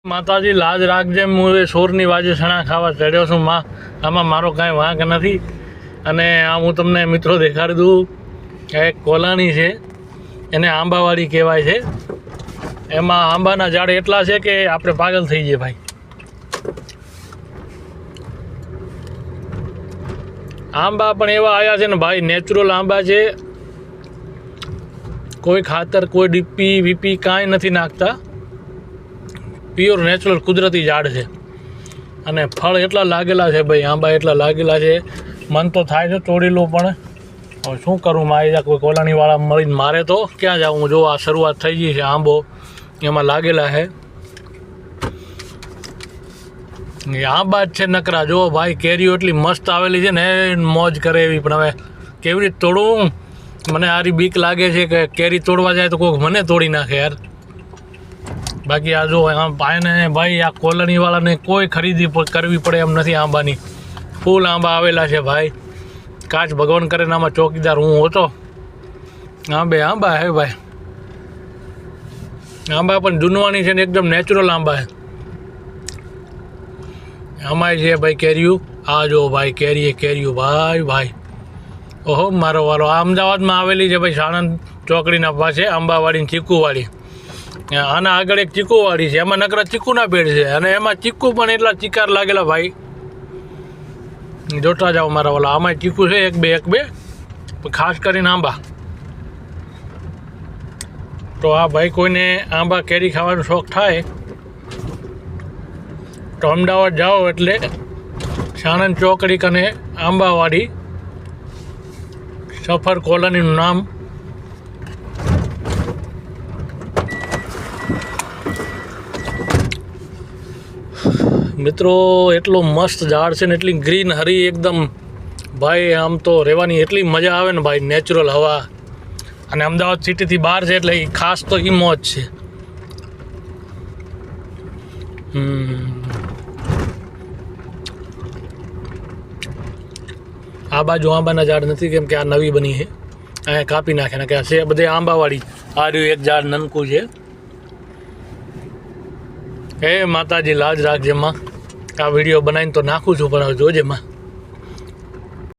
માતાજી લાજ રાખજે, હું એ સોરની વાજે સણા ખાવા ચડ્યો છું માં. આમાં મારો કાંઈ વાંક નથી. અને આ હું તમને મિત્રો દેખાડી દઉં, એક કોલાની છે, એને આંબાવાડી કહેવાય છે. એમાં આંબાના ઝાડ એટલા છે કે આપણે પાગલ થઈ જઈએ ભાઈ. આંબા પણ એવા આવ્યા છે ને ભાઈ, નેચરલ આંબા છે, કોઈ ખાતર કોઈ ડીપી વીપી કાંઈ નથી નાખતા, પ્યોર નેચરલ કુદરતી ઝાડ છે. અને ફળ એટલા લાગેલા છે ભાઈ, આંબા એટલા લાગેલા છે, મન તો થાય છે તોડી લો, પણ હવે શું કરું, મારી કોઈ કોલાણીવાળા મળીને મારે તો ક્યાં જાઉં. જો આ શરૂઆત થઈ ગઈ છે, આંબો એમાં લાગેલા છે, આંબા જ છે નકરા. જો ભાઈ કેરીઓ એટલી મસ્ત આવેલી છે ને, મોજ કરે એવી, પણ હવે કેવી રીતે તોડું, મને આરી બીક લાગે છે કે કેરી તોડવા જાય તો કોઈક મને તોડી નાખે યાર. બાકી આ જો આને ભાઈ, આ કોલોનીવાળાને કોઈ ખરીદી કરવી પડે એમ નથી આંબાની. ફૂલ આંબા આવેલા છે ભાઈ, કાચ ભગવાન કરે ને આમાં ચોકીદાર હું હતો. આંબા હે ભાઈ, આંબા પણ જૂનવાની છે ને એકદમ નેચરલ આંબા છે. આમાંય છે ભાઈ કેરીયું, આ જો ભાઈ કેરીયું ભાઈ. ઓહો મારો વારો. આ અમદાવાદમાં આવેલી છે ભાઈ, સાણંદ ચોકડીના પાસે આંબાવાડી ચીકુવાડી. આના આગળ એક ચીકુવાડી છે, એમાં નકરા ચીકુના પેડ છે, અને એમાં ચીકુ પણ એટલા ચીકાર લાગેલા ભાઈ, જોતા જાઓ મારા વાલા. આમાં ચીકુ છે એક બે, ખાસ કરીને આંબા. તો આ ભાઈ કોઈને આંબા કેરી ખાવાનો શોખ થાય તો અમદાવાદ જાઓ એટલે સાણંદ ચોકડી કને આંબાવાડી સફર કોલોનીનું નામ. મિત્રો એટલો મસ્ત ઝાડ છે ને, એટલી ગ્રીન હરી એકદમ ભાઈ, આમ તો રહેવાની એટલી મજા આવે ને ભાઈ, નેચરલ હવા. અને અમદાવાદ સિટીથી બહાર છે એટલે ખાસ તો એ મોજ છે. આ બાજુ આંબાના ઝાડ નથી, કેમ કે આ નવી બની છે, અહીંયા કાપી નાખે ને કે છે બધે આંબાવાળી. આ રહ્યું એક ઝાડ નનકું છે. હે માતાજી લાજ રાખજે માં. આ વિડીયો બનાવીને તો નાખું છું, પણ હવે જોજે માં.